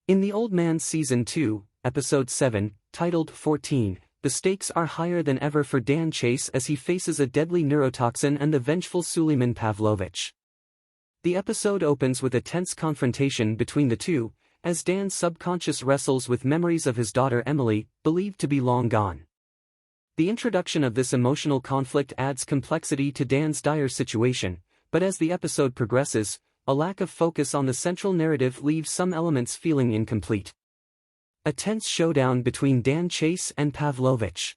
In The Old Man Season 2, Episode 7, titled 14, the stakes are higher than ever for Dan Chase as he faces a deadly neurotoxin and the vengeful Suleiman Pavlovich. The episode opens with a tense confrontation between the two, as Dan's subconscious wrestles with memories of his daughter Emily, believed to be long gone. The introduction of this emotional conflict adds complexity to Dan's dire situation, but as the episode progresses, a lack of focus on the central narrative leaves some elements feeling incomplete. A tense showdown between Dan Chase and Pavlovich.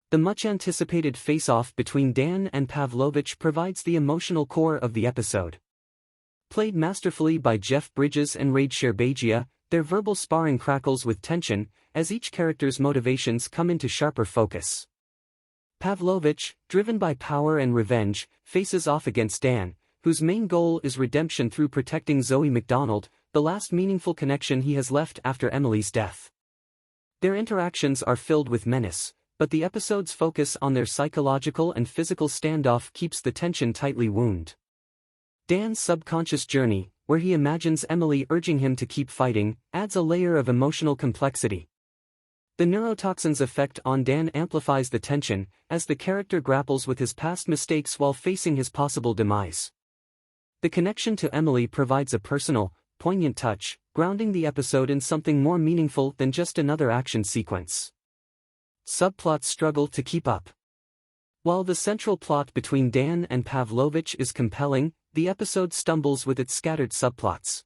The much-anticipated face-off between Dan and Pavlovich provides the emotional core of the episode. Played masterfully by Jeff Bridges and Raid Sherbagia, their verbal sparring crackles with tension, as each character's motivations come into sharper focus. Pavlovich, driven by power and revenge, faces off against Dan, whose main goal is redemption through protecting Zoe MacDonald, the last meaningful connection he has left after Emily's death. Their interactions are filled with menace, but the episode's focus on their psychological and physical standoff keeps the tension tightly wound. Dan's subconscious journey, where he imagines Emily urging him to keep fighting, adds a layer of emotional complexity. The neurotoxin's effect on Dan amplifies the tension, as the character grapples with his past mistakes while facing his possible demise. The connection to Emily provides a personal, poignant touch, grounding the episode in something more meaningful than just another action sequence. Subplots struggle to keep up. While the central plot between Dan and Pavlovich is compelling, the episode stumbles with its scattered subplots.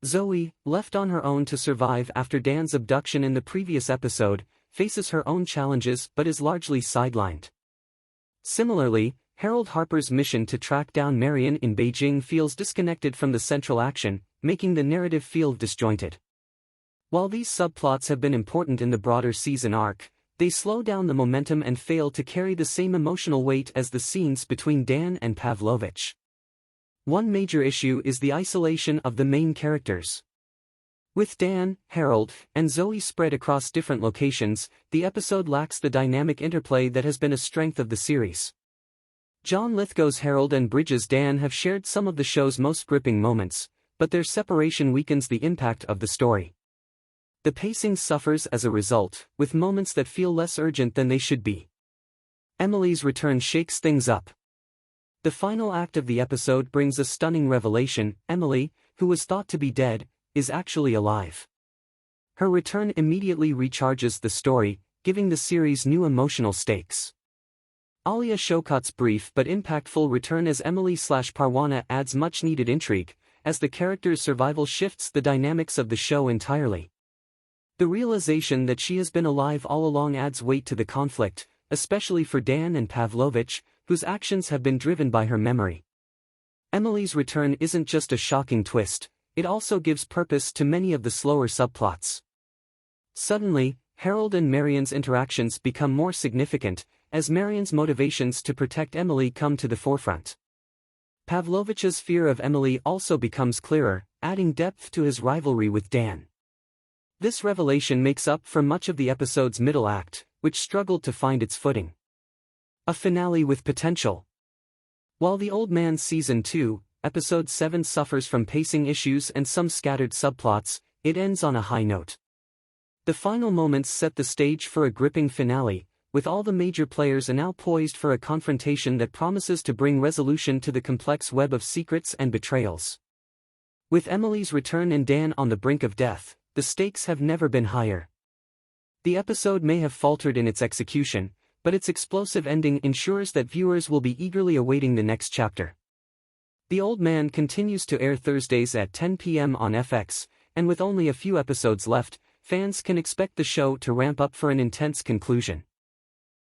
Zoe, left on her own to survive after Dan's abduction in the previous episode, faces her own challenges but is largely sidelined. Similarly, Harold Harper's mission to track down Marion in Beijing feels disconnected from the central action, making the narrative feel disjointed. While these subplots have been important in the broader season arc, they slow down the momentum and fail to carry the same emotional weight as the scenes between Dan and Pavlovich. One major issue is the isolation of the main characters. With Dan, Harold, and Zoe spread across different locations, the episode lacks the dynamic interplay that has been a strength of the series. John Lithgow's Harold and Bridges' Dan have shared some of the show's most gripping moments, but their separation weakens the impact of the story. The pacing suffers as a result, with moments that feel less urgent than they should be. Emily's return shakes things up. The final act of the episode brings a stunning revelation: Emily, who was thought to be dead, is actually alive. Her return immediately recharges the story, giving the series new emotional stakes. Alia Shokat's brief but impactful return as Emily/Parwana adds much-needed intrigue, as the character's survival shifts the dynamics of the show entirely. The realization that she has been alive all along adds weight to the conflict, especially for Dan and Pavlovich, whose actions have been driven by her memory. Emily's return isn't just a shocking twist, it also gives purpose to many of the slower subplots. Suddenly, Harold and Marion's interactions become more significant, as Marion's motivations to protect Emily come to the forefront. Pavlovich's fear of Emily also becomes clearer, adding depth to his rivalry with Dan. This revelation makes up for much of the episode's middle act, which struggled to find its footing. A finale with potential. While The Old Man Season 2, Episode 7 suffers from pacing issues and some scattered subplots, it ends on a high note. The final moments set the stage for a gripping finale, with all the major players now poised for a confrontation that promises to bring resolution to the complex web of secrets and betrayals. With Emily's return and Dan on the brink of death, the stakes have never been higher. The episode may have faltered in its execution, but its explosive ending ensures that viewers will be eagerly awaiting the next chapter. The Old Man continues to air Thursdays at 10 p.m. on FX, and with only a few episodes left, fans can expect the show to ramp up for an intense conclusion.